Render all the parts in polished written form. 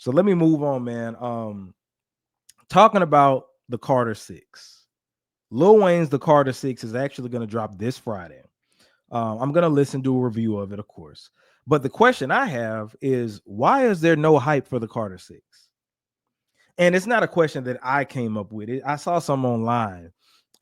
So let me move on, man. Talking about the Carter Six. Lil Wayne's The Carter Six is actually going to drop this Friday. I'm going to listen to a review of it, of course. But the question I have is, why is there no hype for the Carter Six? And it's not a question that I came up with. I saw some online,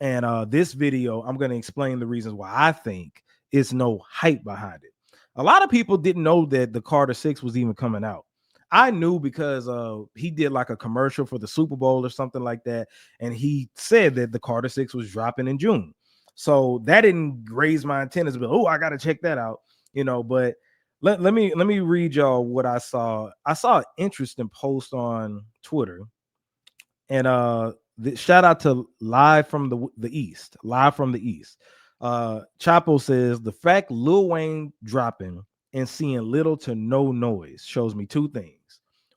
and this video, I'm going to explain the reasons why I think it's no hype behind it. A lot of people didn't know that the Carter Six was even coming out. I knew because he did like a commercial for the Super Bowl or something like that, and he said that the Carter Six was dropping in June. So that didn't raise my antennas, but oh, I got to check that out, But let me read y'all what I saw. I saw an interesting post on Twitter, and shout out to live from the east. Chapo says the fact Lil Wayne dropping and seeing little to no noise shows me two things.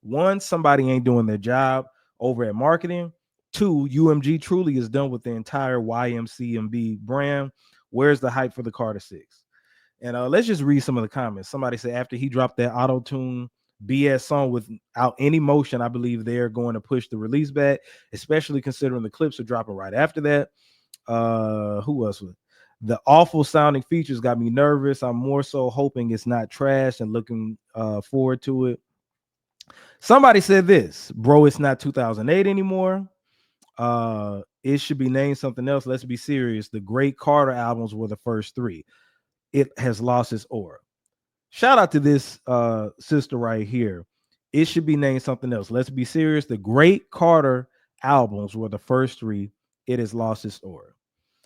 One, somebody ain't doing their job over at marketing. Two, UMG truly is done with the entire YMCMB brand. Where's the hype for the Carter Six? And let's just read some of the comments. Somebody said after he dropped that auto tune BS song without any motion, I believe they're going to push the release back, especially considering the clips are dropping right after that. Who else was the awful sounding features got me nervous. I'm more so hoping it's not trash and looking forward to it. Somebody said this, bro, it's not 2008 anymore. It should be named something else. Let's be serious. The great Carter albums were the first three. It has lost its aura. Shout out to this sister right here. It should be named something else. Let's be serious. The great Carter albums were the first three. It has lost its aura.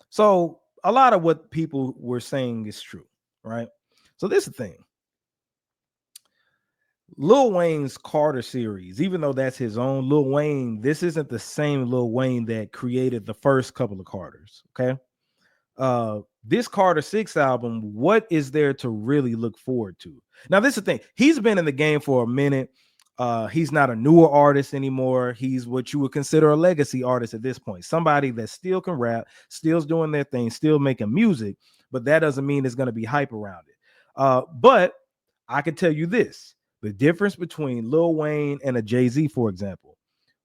So a lot of what people were saying is true, right? So this is the thing. Lil Wayne's Carter series, even though that's his own Lil Wayne, this isn't the same Lil Wayne that created the first couple of Carters. Okay. This Carter 6 album, what is there to really look forward to? Now, this is the thing. He's been in the game for a minute. He's not a newer artist anymore. He's what you would consider a legacy artist at this point. Somebody that still can rap, still's doing their thing, still making music, but that doesn't mean there's going to be hype around it. But I can tell you this, the difference between Lil Wayne and a Jay-Z, for example.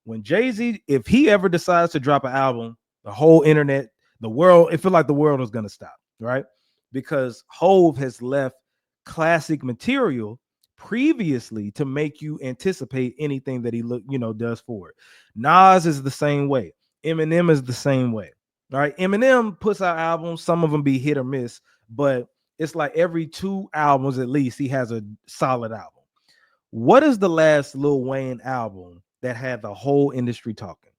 When Jay-Z, if he ever decides to drop an album, the whole internet, the world, it felt like the world was going to stop, right? Because Hove has left classic material previously to make you anticipate anything that he does for it. Nas is the same way. Eminem is the same way. All right. Eminem puts out albums, some of them be hit or miss, but it's like every 2 albums at least he has a solid album. What is the last Lil Wayne album that had the whole industry talking?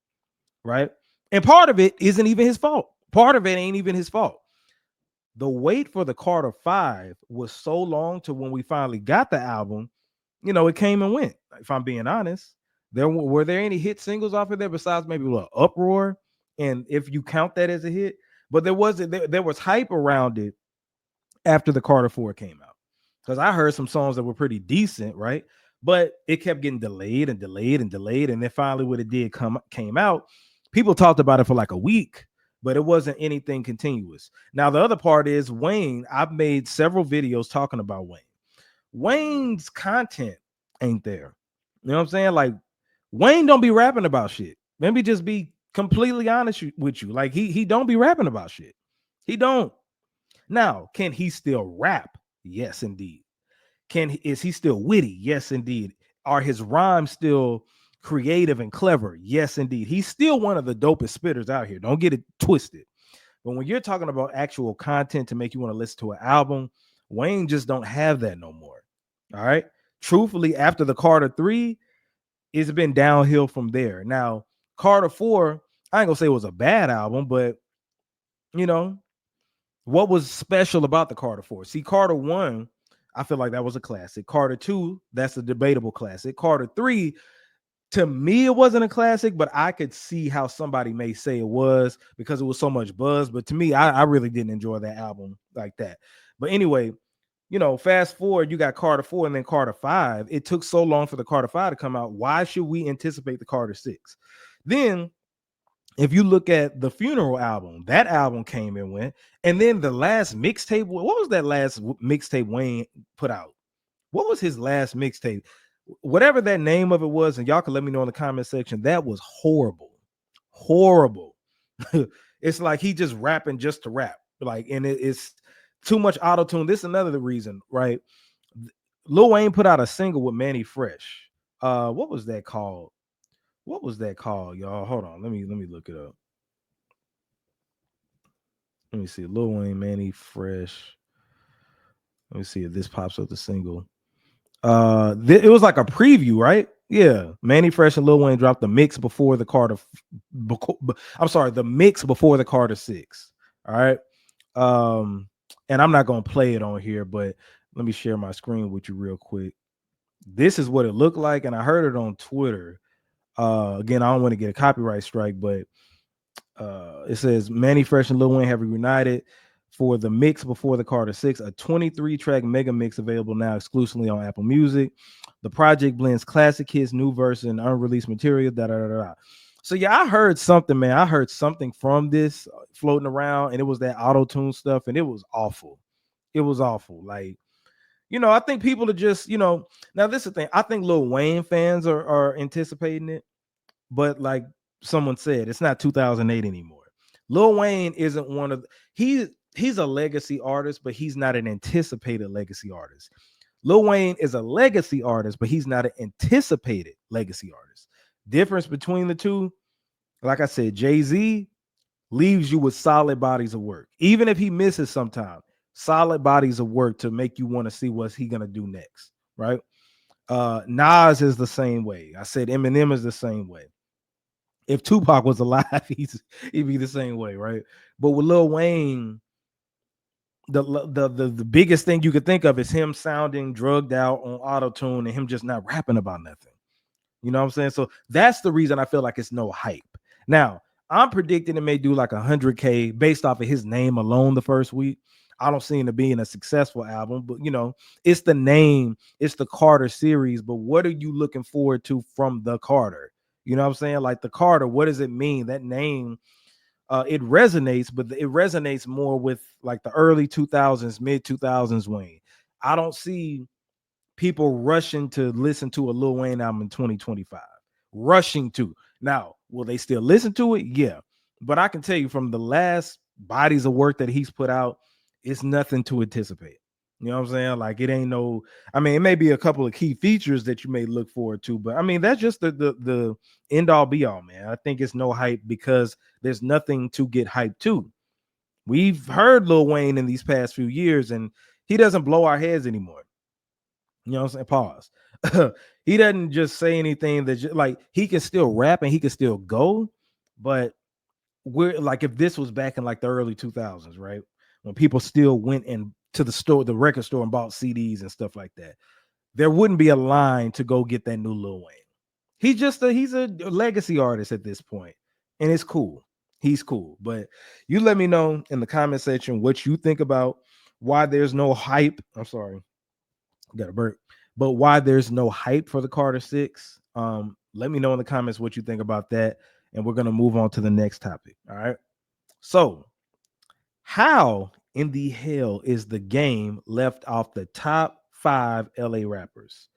Right. And part of it isn't even his fault. Part of it ain't even his fault. The wait for the Carter 5 was so long to when we finally got the album, it came and went. If I'm being honest, were there any hit singles off of there besides maybe Uproar? And if you count that as a hit, but there wasn't, there was hype around it after the Carter 4 came out. Because I heard some songs that were pretty decent, right? But it kept getting delayed and delayed and delayed. And then finally when it did came out, people talked about it for like a week, but it wasn't anything continuous. Now, the other part is Wayne. I've made several videos talking about Wayne. Wayne's content ain't there. You know what I'm saying? Like, Wayne don't be rapping about shit. Let me just be completely honest with you. Like, he don't be rapping about shit. He don't. Now, can he still rap? Yes, indeed. Is he still witty? Yes, indeed. Are his rhymes still creative and clever? Yes, indeed. He's still one of the dopest spitters out here. Don't get it twisted. But when you're talking about actual content to make you want to listen to an album, Wayne just don't have that no more. All right. Truthfully, after the Carter 3, it's been downhill from there. Now, Carter 4, I ain't gonna say it was a bad album, but what was special about the Carter 4? See, Carter 1, I feel like that was a classic. Carter 2, that's a debatable classic. Carter 3, to me, it wasn't a classic, but I could see how somebody may say it was because it was so much buzz. But to me, I really didn't enjoy that album like that. But anyway, fast forward, you got Carter 4 and then Carter 5. It took so long for the Carter 5 to come out. Why should we anticipate the Carter 6? Then, if you look at the Funeral album, that album came and went. And then the last mixtape, what was that last mixtape Wayne put out? What was his last mixtape? whatever that name of it was, and y'all can let me know in the comment section. That was horrible, horrible. It's like he just rapping just to rap, like, and it's too much auto tune. This is another reason, right? Lil Wayne put out a single with Manny Fresh. What was that called? What was that called, y'all? Hold on, let me look it up. Let me see. Lil Wayne, Manny Fresh. Let me see if this pops up the single. It was like a preview, right? Yeah, Manny Fresh and Lil Wayne dropped the mix before the Carter. I'm sorry, the mix before the Carter 6. All right. And I'm not gonna play it on here, but let me share my screen with you real quick. This is what it looked like, and I heard it on Twitter. Again, I don't want to get a copyright strike, but it says Manny Fresh and Lil Wayne have reunited for the mix before the Carter 6, a 23-track mega mix available now exclusively on Apple Music. The project blends classic hits, new verse, and unreleased material. Da, da, da, da. So yeah, I heard something, man. I heard something from this floating around, and it was that auto tune stuff, and it was awful. It was awful. Like, I think people are just, now this is the thing. I think Lil Wayne fans are anticipating it, but like someone said, it's not 2008 anymore. Lil Wayne isn't one of he's a legacy artist, but he's not an anticipated legacy artist. Lil Wayne is a legacy artist, but he's not an anticipated legacy artist. Difference between the two, like I said, Jay-Z leaves you with solid bodies of work. Even if he misses sometime, solid bodies of work to make you want to see what's he gonna do next, right? Nas is the same way. I said Eminem is the same way. If Tupac was alive, he'd be the same way, right? But with Lil Wayne, the biggest thing you could think of is him sounding drugged out on auto tune and him just not rapping about nothing. You know what I'm saying? So that's the reason I feel like it's no hype. Now, I'm predicting it may do like 100K based off of his name alone the first week. I don't see it being a successful album, but it's the name, it's the Carter series. But what are you looking forward to from the Carter? You know what I'm saying? Like the Carter, what does it mean? That name, it resonates, but it resonates more with like the early 2000s, mid 2000s Wayne. I don't see people rushing to listen to a Lil Wayne album in 2025. Rushing to. Now, will they still listen to it? Yeah. But I can tell you from the last bodies of work that he's put out, it's nothing to anticipate. You know what I'm saying? Like it ain't no, I mean, it may be a couple of key features that you may look forward to, but I mean, that's just the end all be all, man. I think it's no hype because there's nothing to get hyped to. We've heard Lil Wayne in these past few years, and he doesn't blow our heads anymore. You know what I'm saying? Pause. He doesn't just say anything that like he can still rap and he can still go, but we're like if this was back in like the early 2000s, right? When people still went in to the store, the record store, and bought CDs and stuff like that, there wouldn't be a line to go get that new Lil Wayne. He's a legacy artist at this point, and it's cool. He's cool. But you let me know in the comment section what you think about why there's no hype. I'm sorry, got a burp. But why there's no hype for the Carter 6. Let me know in the comments what you think about that. And we're gonna move on to the next topic. All right. So, how in the hell is the game left off the top 5 LA rappers?